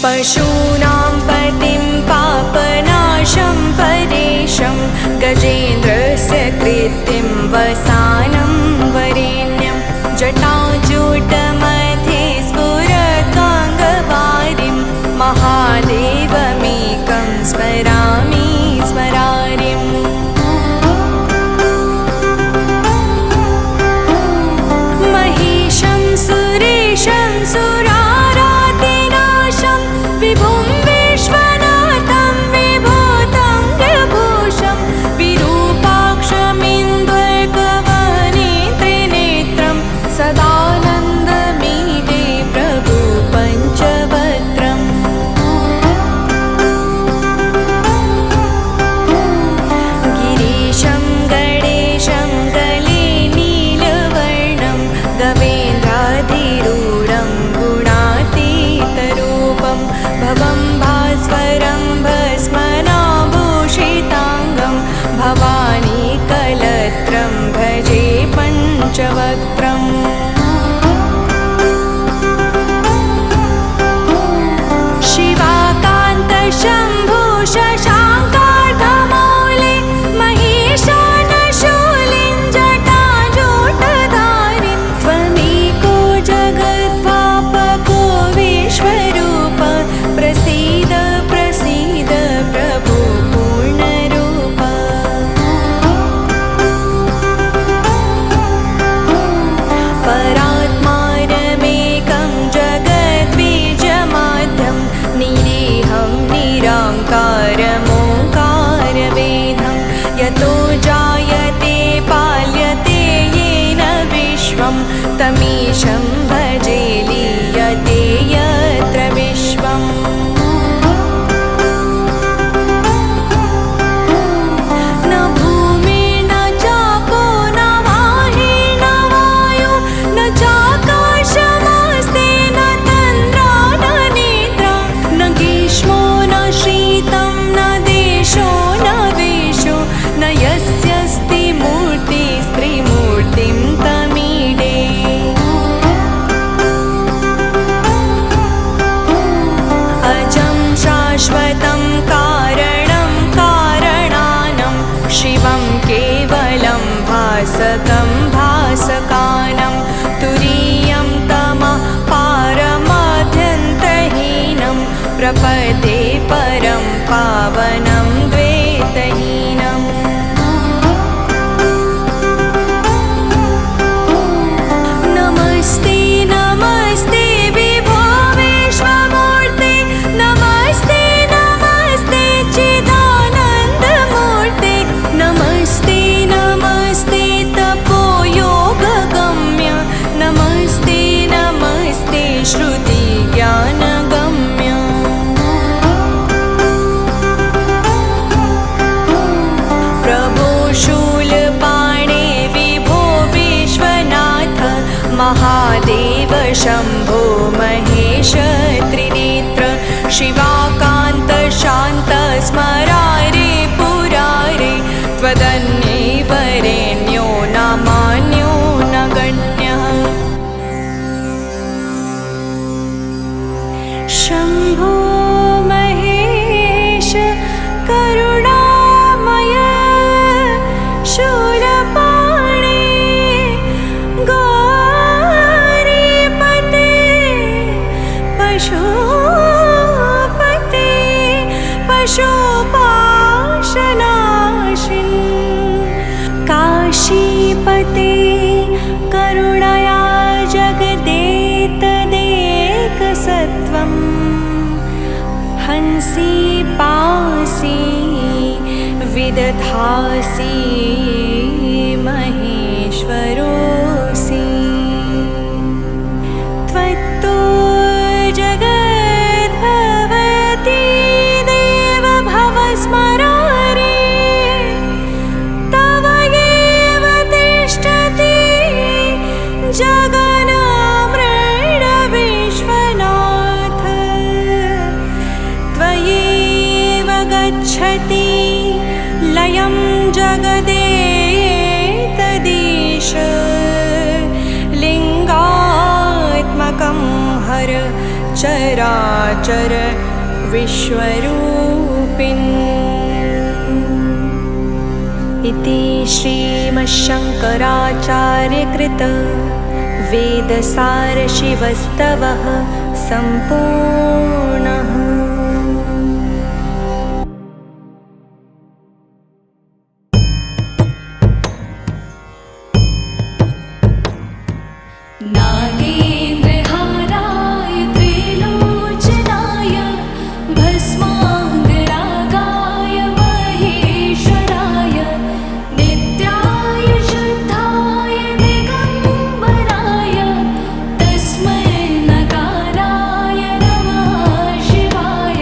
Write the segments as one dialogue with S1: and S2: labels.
S1: पशूनां पतिं पापनाशं परेशं गजेन्द्रस्य कृत्तिं वसानं वरेण्यं जटाजूटमध्ये स्फुरद्गाङ्गवारिं महादेवमेकं स्मरामि स्मरारिम् महेशं सुरेशं सुरारातिनाशं विभुं विश्वनाथं विभूतं विरूपाक्षमिन्द्वर्गवनेत्रिनेत्रं सदानन्दमीडे प्रभु पञ्चवक्त्रम् गिरीशं गणेशं गले नीलवर्णं गवेन्द्राधिरूढं गुणातीतरूपं भवं भास्वरं भस्मनाभूषिताङ्गं भवानी कलत्रं भजे पञ्चवक्त्रम् शिवाकान्त शम्भो शशाङ्कार्धमौले महेशानशूलिं जटाजूटधारिं त्वमेको जगद्व्यापको विश्वरूप प्रसीद प्रसीद प्रभु पूर्णरूप परात्मानमेकं जगद्बीजमाद्यं निरीहं निराङ्कारमोङ्कारवेदं यतो जायते पाल्यते येन विश्वं तमीशं भजे लीयते यत्र विश्वम् न भूमिर्न चापो न वायुर्न वायु न चाकाशमस्ति न तन्द्रा न निद्रा न ग्रीष्मो न शीतं न देशो न वेशो न यस्यस्ति मूर्तिस्त्रिमूर्तिं तमीडे अजं शाश्वतं कारणं कारणानं शिवं केवलं भासकं भासकानं तुरीयं तमः पारमाद्यन्तहीनं प्रपदे परं पावनं द्वैतहीनम् नमस्ते नमस्ते विभो विश्वमूर्ते नमस्ते नमस्ते चिदानन्दमूर्ते नमस्ते नमस्ते तपोयोगगम्य नमस्ते नमस्ते श्रुतिज्ञानगम्य प्रभो शूलपाणे विभो विश्वनाथ महादेव शम्भो महेश त्रिनेत्र शिवाकान्त शान्त स्मरारे पुरारे त्वदन्ये वरेण्यो न मान्यो न गण्यः शम्भो महेश करुणामय शूलपाणे गौरीपते पशुपते पशुपाशनाशिन् काशीपते करुणया जगदेतदेकसत्त्वम् हंसि पासि विदधासि महेश्वरोऽसि त्वत्तो जगद्भवति देव भव स्मरारे तव एव तिष्ठति जगन्मृड विश्वनाथ त्वयैव गच्छति लयं जगदेतदीश लिङ्गात्मकं हर चराचर विश्वरूपिन्। इति श्रीमच्छङ्कराचार्यकृत वेदसारशिवस्तवः सम्पूर्णः।
S2: नागेन्द्रहाराय त्रिलोचनाय भस्माङ्गरागाय महेश्वराय नित्याय शुद्धाय दिगम्बराय तस्मै नकाराय नमः शिवाय।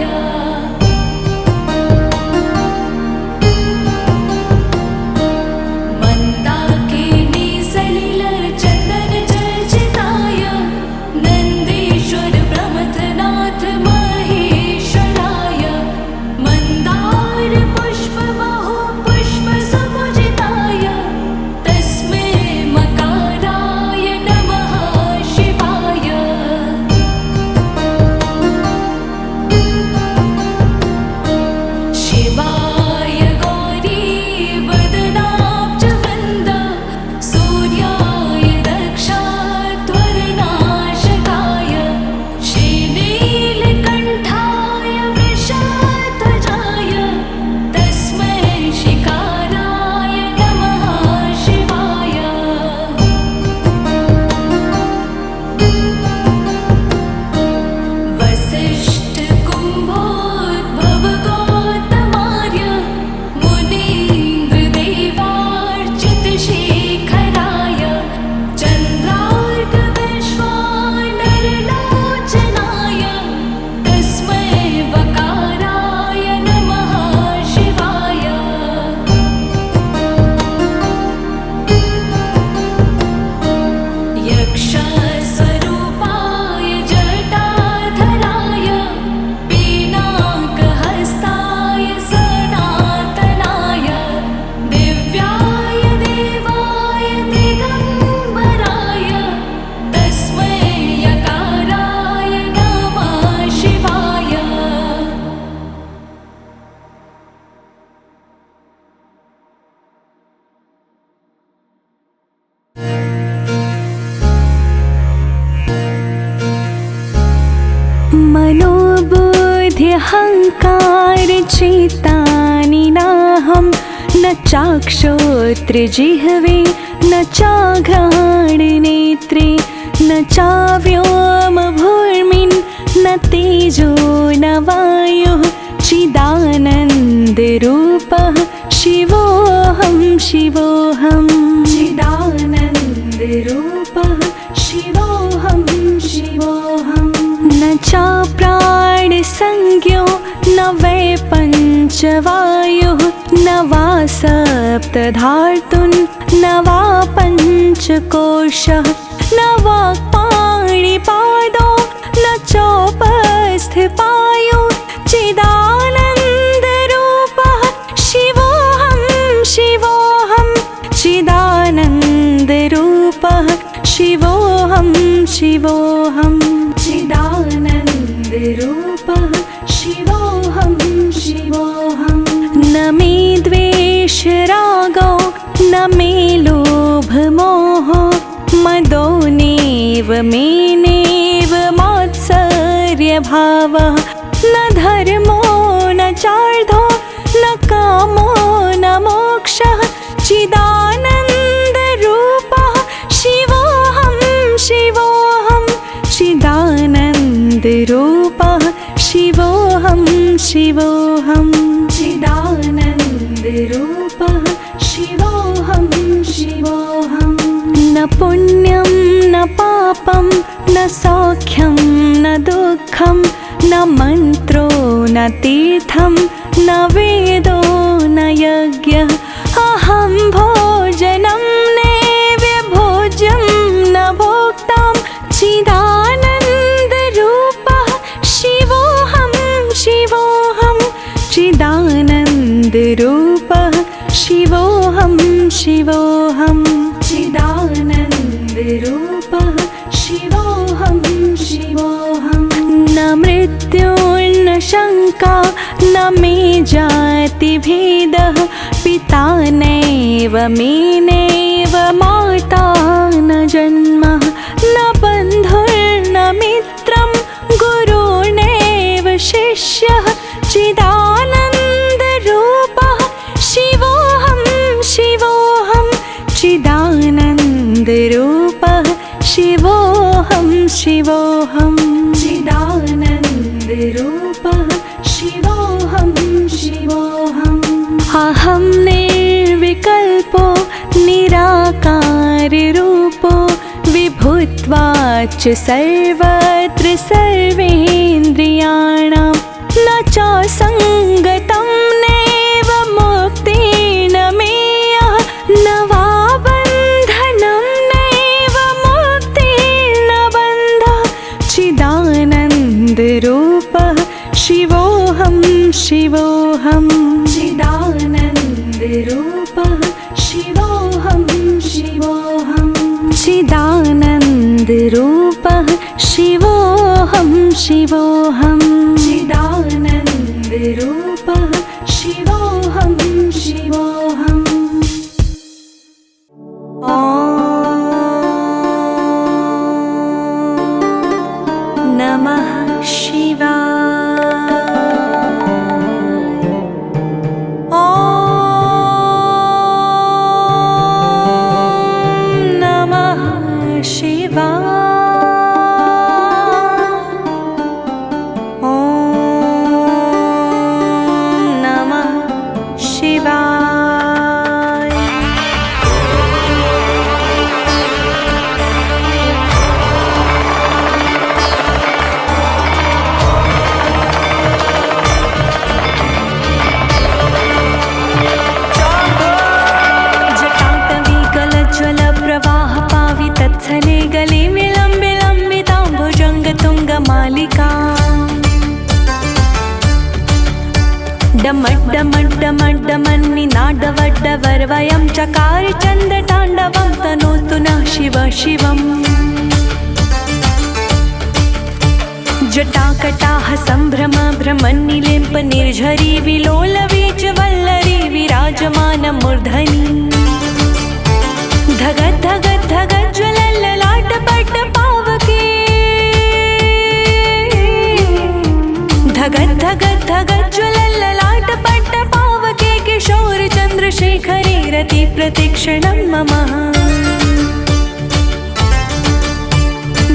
S2: मन्दाकिनी सलिलचन्दनचर्चिताय नन्दीश्वर प्रमथनाथ महेश्वराय मन्दार पुष्पबाहु पुष्पसुपूजिताय तस्मै मकाराय नमः शिवाय। शिवाय गौरीवदनाब्जवृन्द सूर्याय दक्षाध्वरनाशकाय श्रीनीलकण्ठाय वृषध्वजाय तस्मै शिकाराय नमः शिवाय। वसिष्ठकुम्भोद्भवगौतमार्य मुनीन्द्रदेवार्चितशेखराय चन्द्रार्कविश्वानरलोचनाय तस्मै वकाराय नमः शिवाय। यक्षस्वरूपाय जटाधराय पिनाकहस्ताय सनातनाय दिव्याय देवाय दिगम्बराय तस्मै यकाराय नमः शिवाय।
S1: मनोबुद्ध्यहङ्कारचित्तानि नाहं न चाक्षोत्रजिह्वे न चाघ्राणनेत्रे न चाव्योमभूमिन् न तेजो न वायुः चिदानन्दरूपः शिवोऽहं शिवोऽहं चिदानन्दरूपः शिवोऽहं शिवोऽहं। न चाप्राणसंज्ञो न वै पञ्चवायुः न वा सप्तधातुन् न वा पञ्चकोशः न वा पाणिपादो न चोपस्थपायो चिदानन्दरूपः शिवोऽहं शिवोऽहं चिदानन्दरूपः शिवोऽहं शिवोऽहं चिदानन्दरूपः शिवोऽहं शिवोऽहं। न मे द्वेषरागो न मे लोभमोहो मदो नेव मेनेव मात्सर्यभावः न धर्मो न चार्धो न कामो न मोक्षः चिदानन्दरूपः शिवोऽहं शिवोऽहं चिदानन्दरूपः शिवोऽहं शिवोऽहं चिदानन्दरूपः शिवोऽहं शिवोऽहं। न पुण्यं न पापं न सौख्यं न दुःखं न मन्त्रो न तीर्थं न वेदो न यज्ञः अहं भोजनं नैवेभोज्यं न भोक्तां चिदानन्दरूपः शिवोऽहं शिवोऽहं चिदानन्दरूपः शिवोऽहं शिवोऽहं चिदानन्दरूपः शिवोऽहं शिवोऽहं। न मृत्युर्न शङ्का न मे जातिभेदः पिता नैव मे नैव माता न जन्म न बन्धुर्न मित्रं गुरुर्नैव शिष्यः चिदानन्दरूपः शिवोऽहं शिवोऽहं चिदानन्दरूपः शिवोऽहं शिवोऽहं चिदानन्दरूपः शिवोऽहं शिवोऽहम् अहं निर्विकल्पो निराकाररूपो विभुत्वाच्च सर्वत्र सर्वेन्द्रियाणां न चासङ्गतं नैव मुक्तेन मेयः न वा बन्धनं नैव मुक्तेर्न बन्धः चिदानन्दरूपः शिवोऽहं शिवोऽहं चिदानन्दरूपः शिवोऽहं शिवोऽहं चिदानन्दरूपः शिवोऽहं शिवोऽहं चिदानन्दरूपः शिवोऽहं शिवोऽहम् ॐ नमः शिवाय। ॐ नमः शिवाय। ॐ नमः शिवाय। जटाटवीगलज्वलप्रवाह पावि तत्सले गले विलम्बिताम्बुजङ्गतुङ्गमालिका डमड्डमड्डमड्डमन्निनादवड्डवर्वयं चकार चन्दताण्डवं तनोतु नः शिव शिवम् जटाकटाः सम्भ्रम भ्रमन्निलिम्प निर्झरी विलोलवीच वल्लरी विराजमानमूर्धनि धगत् धगत् धगत् ज्वलल्ललाटपट्ट पावके धगत् धगत् धगत् ज्वलल्ललाटपट्ट पावके किशोर चन्द्रशेखरे रति प्रतिक्षणं मम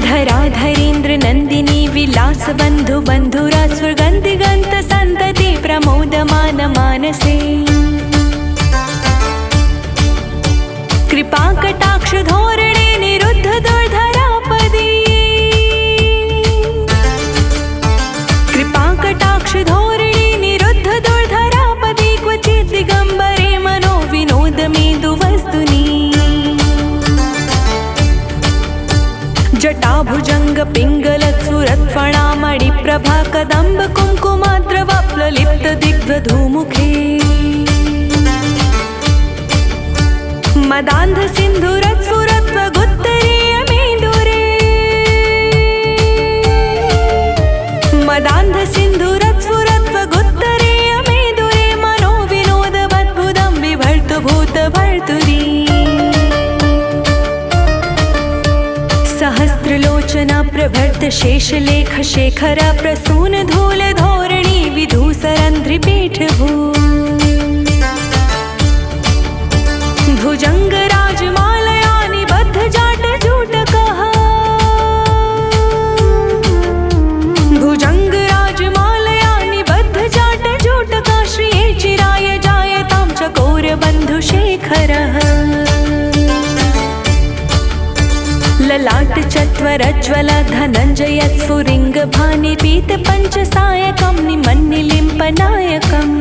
S1: धराधरेन्द्र नन्दिनी विलास बन्धु बन्धुरा स्वर्गन्तिगन्त सन्तति प्रमोदमान मानसे कृपा कटाक्ष धोरणे निरुद्ध दुर्धरापदी कृपा कटाक्ष धोरणे निरुद्ध दुर्धरापदी क्वचित् दिगम्बरे मनो विनोद मेदुवस्तुनि जटाभुजङ्ग पिङ्गलत् सुरत्फणामणि प्रभा कदम्ब कुङ्कुमाद्रवप्ललिप्त दिग्धधूमुखे मदान्ध सिन्धुरत् सुरत्वगुत्तरीय मेन्दुरे मदान्ध सिन्धुरत् सुरत्वगुत्तरीय मेन्दुरे मनो विनोदवद्भुतं बिभर्तु भूतभर्तुरी सहस्रलोचना प्रभर्त शेषलेख शेखर प्रसून धूल धोरणी विधूसरन्ध्रिपीठभू भुजङ्ग राजमालया निबद्ध जाट जूटकः भुजङ्ग राजमालया निबद्ध जाट जूटकः श्रिये चिराय जायतां चकोरबन्धुशेखरः ललाट चत्वरज्वल धनञ्जयस्फुरिङ्ग भानिपीत पञ्चसायकं निमन्निलिम्पनायकम्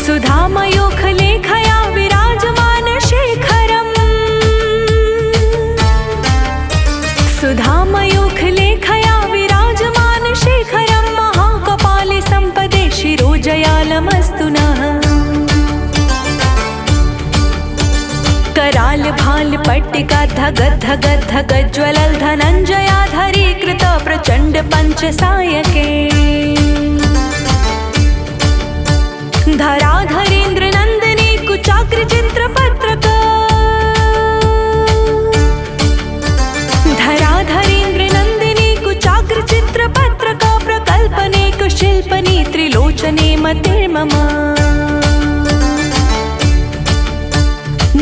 S1: सुधामयोखलेखया विराजमान शेखरम् सुधामयोखलेखया विराजमान शेखरं महाकपाले सम्पदे शिरोजयालमस्तु नः कराल भा मालपट्टिका धग धग धग ज्वलल धनञ्जयाधरीकृत प्रचण्ड पञ्चसायके धराधरेन्द्र नन्दिनी कुचाग्र चित्रपत्रक धराधरेन्द्र नन्दिनी कुचाग्र चित्रपत्रक प्रकल्पनेक शिल्पनी त्रिलोचने मतिर्मम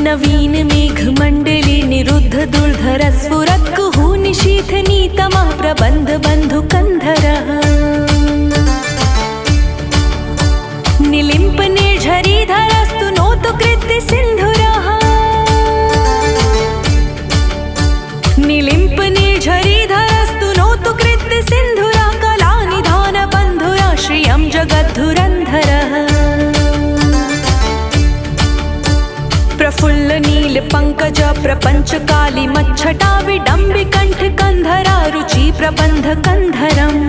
S1: नवीन मेघमण्डली निरुद्ध दुर्धर स्फुरत् कुहूनिशीथनी तमः प्रबन्ध बन्धुकन्धरः निलिम्प निर्झरीधरस्तु नोतु कृत्ति सिन्धुरः निलिम्प निर्झरीधरस्तु नोतु कृत्ति सिन्धुरः कलानिधान बन्धुरा श्रियं जगद्धुरन्धरः प्रफुल्ल नील पंकज प्रपंच काली मच्छटा विडम्बि कंठ कंधरा रुचि प्रबंध कंधरम्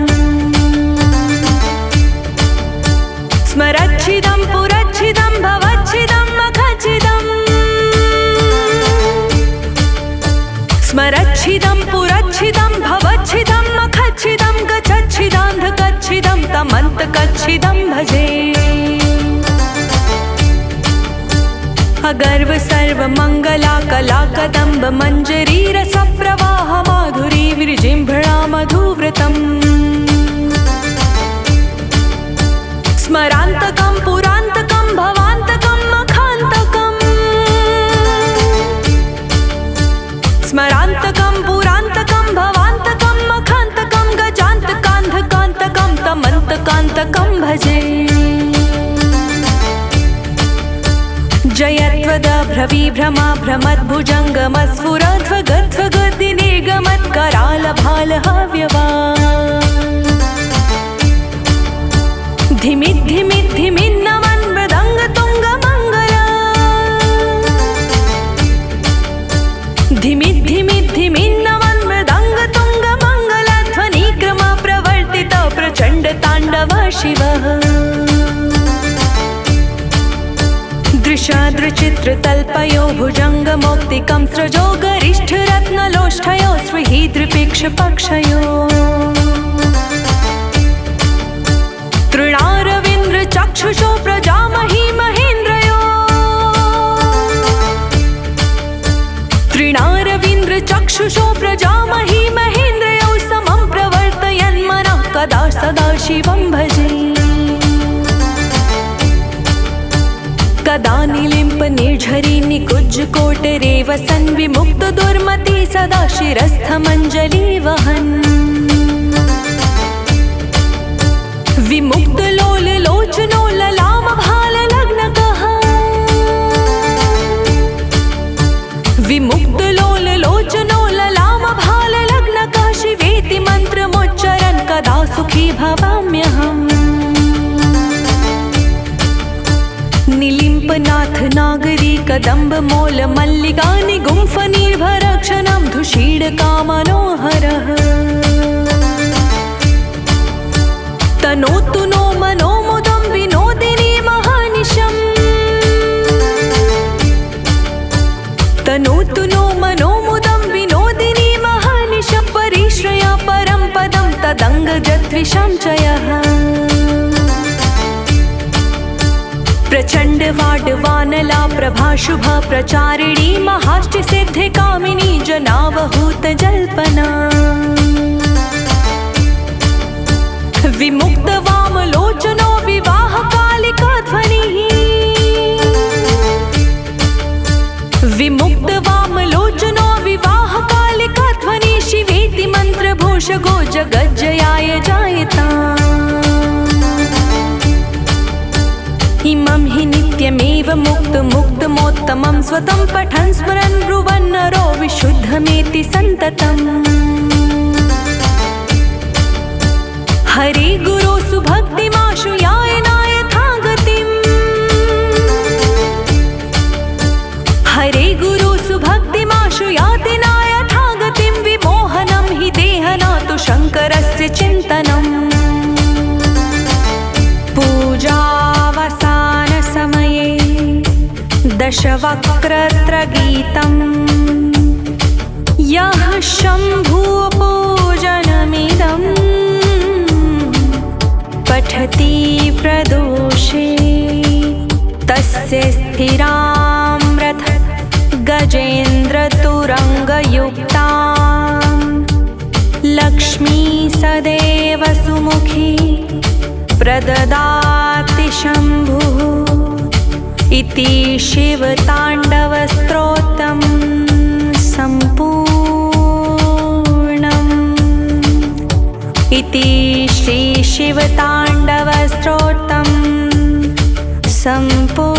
S1: स्मरच्छिदं पुरच्छिदं भवच्छिदं मखच्छिदम् स्मरच्छिदं पुरच्छिदं भवच्छिदं मखच्छिदं गच्छच्छिदान्धकच्छिदं तमन्तकच्छिदं भजे अगर्व सर्व मंगला कला कदम्ब मंजरी रस प्रवाह माधुरी विरजिम्भणा मधुव्रतम् स्मरान्तकं पुरान्तकं भवान्तकं मखान्तकम् स्मरान्तकं पुरान्तकं भवान्तकं मखान्तकं गजान्तकान्धकान्तकं तमन्तकान्तकं भजे जयत्वदभ्रविभ्रमा भ्रमद्भुजङ्गमस्फुरध्वगध्वगतिनिर्गमत्करालभालहव्यवा धिमिद्धिमिद्धिमिन्नमन् मृदङ्गतुङ्गमङ्गला धिमिद्धिमिद्धिमिन्नमन् मृदङ्गतुङ्गमङ्गला ध्वनिक्रम प्रवर्तित प्रचण्डताण्डव शिवः दृशादृचित्रतल्पयो भुजङ्गमौक्तिकं स्रजो गरिष्ठरत्नलोष्ठयो स्विहीदृपेक्षपक्षयो तृणारविन्द्रचक्षुषो प्रजामही महेन्द्रयो तृणारविन्द्रचक्षुषो प्रजामही महेन्द्रयो समं प्रवर्तयन्मनः कदा सदा शिवं भजे कदा निलिम्प निर्झरी निकुञ्ज कोटरे वसन् विमुक्त दुर्मति सदा शिरस्थमञ्जलि वहन् विमुक्त लोल लोचनो ललाम भाल लग्नकः विमुक्त लोल लोचनो ललाम भाल लग्नकः शिवेति मन्त्रमुच्चरन् कदा सुखी भवाम्यहम् निलिम्पनाथ नागरी कदम्ब मोल मल्लिका निगुम्फ निर्भरक्षणं धुषीडकामनोहरः तनोतु नो मनोमुदं विनोदिनी महानिशम् तनोतु नो मनोमुदं विनोदिनी महानिशं परिश्रया परं पदं तदङ्गजद्विषं च यः प्रचण्ड वाडवानला प्रभाशुभा प्रचारिणी महाष्टि सिद्धि कामिनी जनावहूत जल्पना विमुक्त वामलोचनो विवाह कालिका ध्वनिः विमुक्त वामलोचनो विवाह कालिका ध्वनि शिवेति मन्त्रभूषगो जगज्जयाय जायता इमं हि नित्यमेव मुक्तमोत्तमं स्वतं पठन् स्मरन् ब्रुवन् नरो विशुद्धमेति सन्ततम् हरे गुरो सुभक्तिमाशु यायनाय यथागतिम् हरे गुरो सुभक्तिमाशु यातिनाय यथागतिं विमोहनं हि देहनातु शङ्करस्य चिन्तनम् पूजावसानसमये दशवक्त्रत्र गीतम् तस्य स्थिरां रथ गजेन्द्रतुरङ्गयुक्तां लक्ष्मी सदैव सुमुखी प्रददाति शम्भुः इति शिवताण्डवस्तोत्रं सम्पूर्णम्। इति श्रीशिवताण्डवस्तोत्रं सम्पूर्णम्।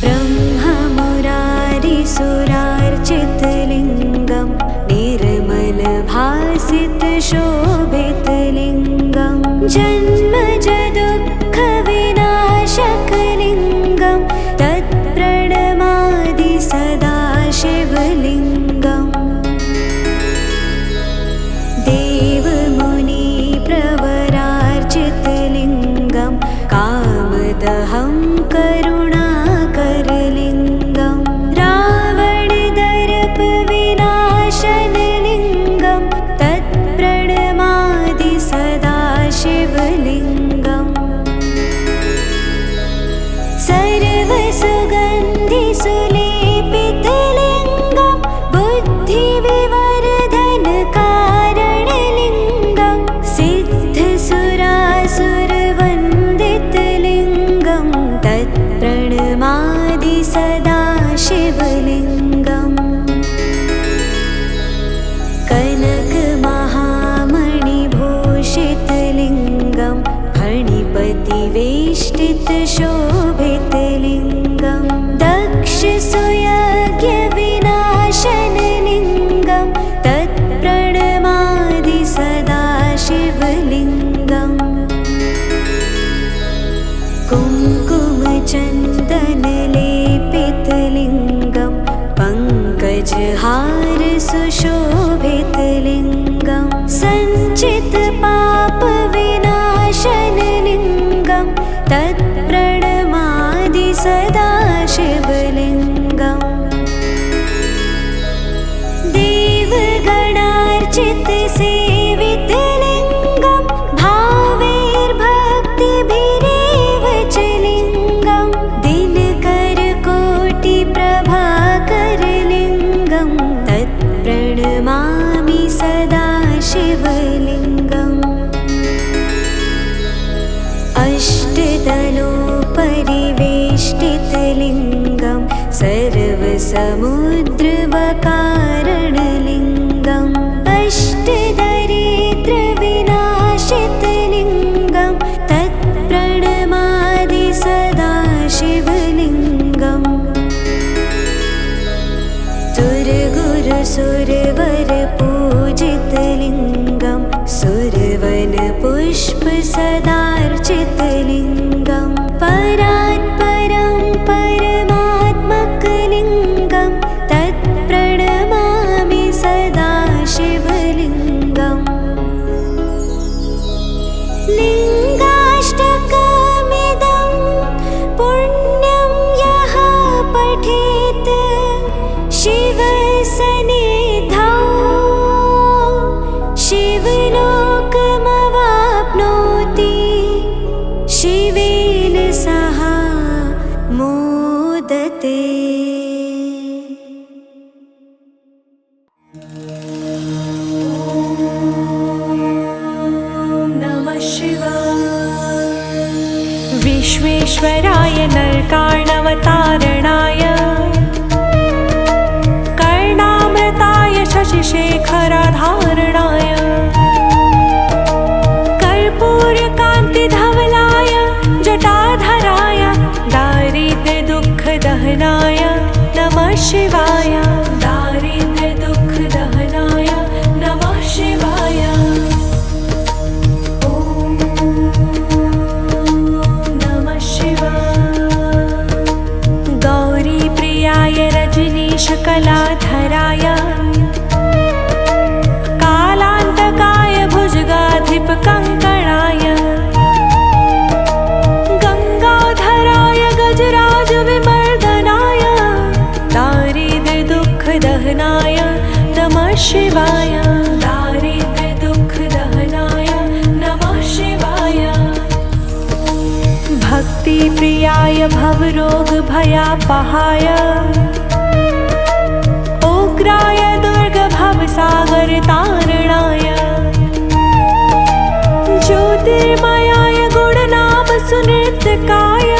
S1: ब्रह्ममुरारिसुरार्चितलिङ्गं निर्मलभासितशोभितलिङ्गं जन्मजदुःखविनाशकलिङ्गं तत्प्रणमादि सदा शिवलिङ्गम्। देवमुनिप्रवरार्चितलिङ्गं कामदहं करुणाकरलिङ्गं रावणदर्पविनाशनलिङ्गं तत्प्रणमादि सदा शिवलिङ्गम्। सर्वसुगन्धिसुलेपितलिङ्गं बुद्धिविवर्धनकारणलिङ्गं सिद्धसुरासुरवन्दितलिङ्गं तत्प्रणमादि सदा शिवलिङ्गम्। कनकमहामणिभूषितलिङ्गं फणिपतिवेष्टितशोभितलिङ्गं दक्षसुयज्ञविनाशनलिङ्गं तत्प्रणमादि सदा शिवलिङ्गम्। कुङ्कुमचन्दनलेपितलिङ्गं पङ्कजहारसुशोभितलिङ्गं सञ्चितपापविनाशनलिङ्गं तत्प्रणमादि सदा शिवलिङ्गम्। देवगणार्चितसेवितलिङ्गं भावैर्भक्तिभिरेव च लिङ्गं दिनकरकोटिप्रभाकरलिङ्गं तत्प्रणमामि सदा शिवलिङ्गम्। अष्टदलोपरिवेष्टितलिङ्गं सर्वसमुद्रवकारणलिङ्गम् अष्टदरिद्रविनाशितलिङ्गं तत्प्रणमादि सदा शिवलिङ्गम्। सुरगुरुसुरवरपूजितलिङ्गं सुरवनपुष्पसदार्चितलिङ्गं परात्परं परमात्मकलिङ्गं तत्प्रणमामि सदा शिवलिङ्गम्। लिङ्गाष्टकमिदं पुण्यं यः पठेत् शिवसन्निधौ शिवलोकमवाप्नोति शिवेन सह मोदते। नमः शिवाय। विश्वेश्वराय नरकार्णवतारणाय कर्णामृताय शशिशेखरधारणाय कर्पूरकान्तिधवलाय जटाधराय दारिद्र्यदुःखदहनाय नमः शिवाय। दारिद्र्यदुःखदहनाय नमः शिवाय। ॐ नमः शिवाय। गौरी प्रियाय भवरोगभयापहाय उग्राय दुर्गभवसागरतारणाय ज्योतिर्मयाय गुणनाम सुनिर्तकाय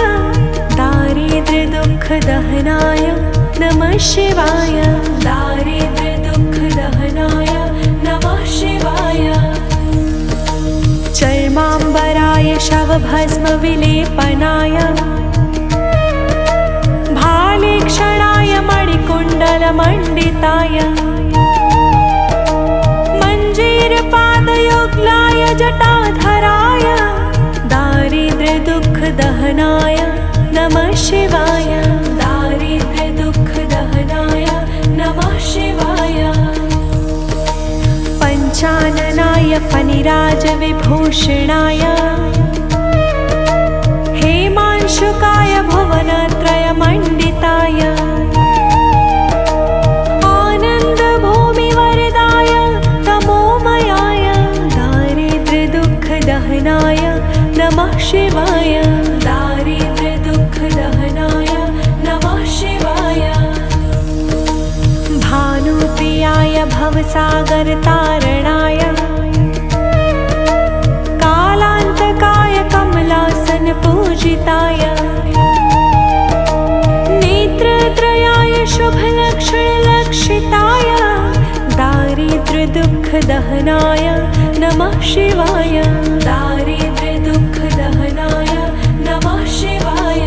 S1: दारिद्र्यदुःखदहनाय नमः शिवाय। दारिद्र्यदुःखदहनाय नमः शिवाय। चर्माम्बराय शवभस्मविलेपनाय भालेक्षणाय मणिकुण्डलमण्डिताय मञ्जीरपादयुग्लाय जटाधराय दारिद्र्यदुःखदहनाय नमः शिवाय। दारिद्र्यदुःखदहनाय नमः शिवाय। पञ्चाननाय फणिराजविभूषणाय हेमांशुकाय भुवनत्रयमण्डिताय आनन्दभूमिवरदाय तमोमयाय दारिद्र्यदुःखदहनाय नमः शिवाय। दारिद्र्यदुःखदहनाय नमः शिवाय। भानुप्रियाय भवसागरतारणाय कालान्तकाय कमलासनपूजिताय नेत्रत्रयाय शुभलक्षणलक्षिताय दारिद्र्यदुःखदहनाय नमः शिवाय। दारिद्र्यदुःखदहनाय नमः शिवाय।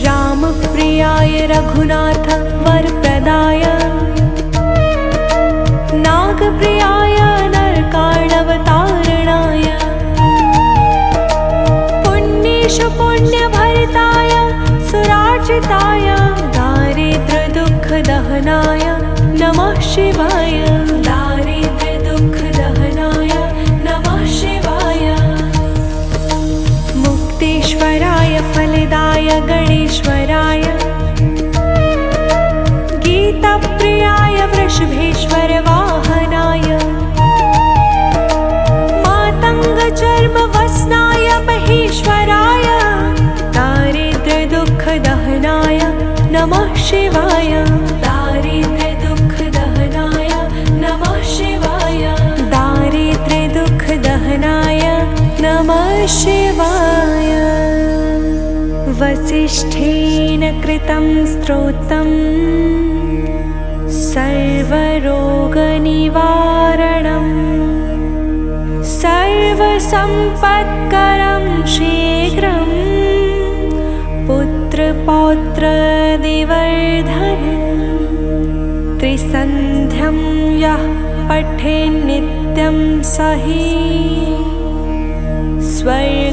S1: रामप्रियाय रघुनाथ वरप्रदाय नागप्रियाय नरकार्णवतारणाय पुण्येषु पुण्यभरिताय सुरार्जिताय दारिद्र्यदुःखदहनाय नमः शिवाय। दारिद्र्यदुःखदहनाय नमः शिवाय। मुक्तेश्वराय फलदाय गणेश्वराय गीतप्रियाय वृषभेश्वर वाहनाय मातङ्गचर्मवस्नाय महेश्वराय दारिद्र्यदुःखदहनाय नमः शिवाय। दारिद्र्यदुःखदहनाय नमः शिवाय। दारिद्र्यदुःखदहनाय नमः शिवाय। वसिष्ठेन कृतं स्तोत्रम् सर्वरोगनिवारणम् सर्वसम्पत्करं शीघ्रं पुत्रपौत्रदिवर्धनम् त्रिसन्ध्यं यः पठेन्नित्यं सहि स्वर्गमवाप्नुयात्।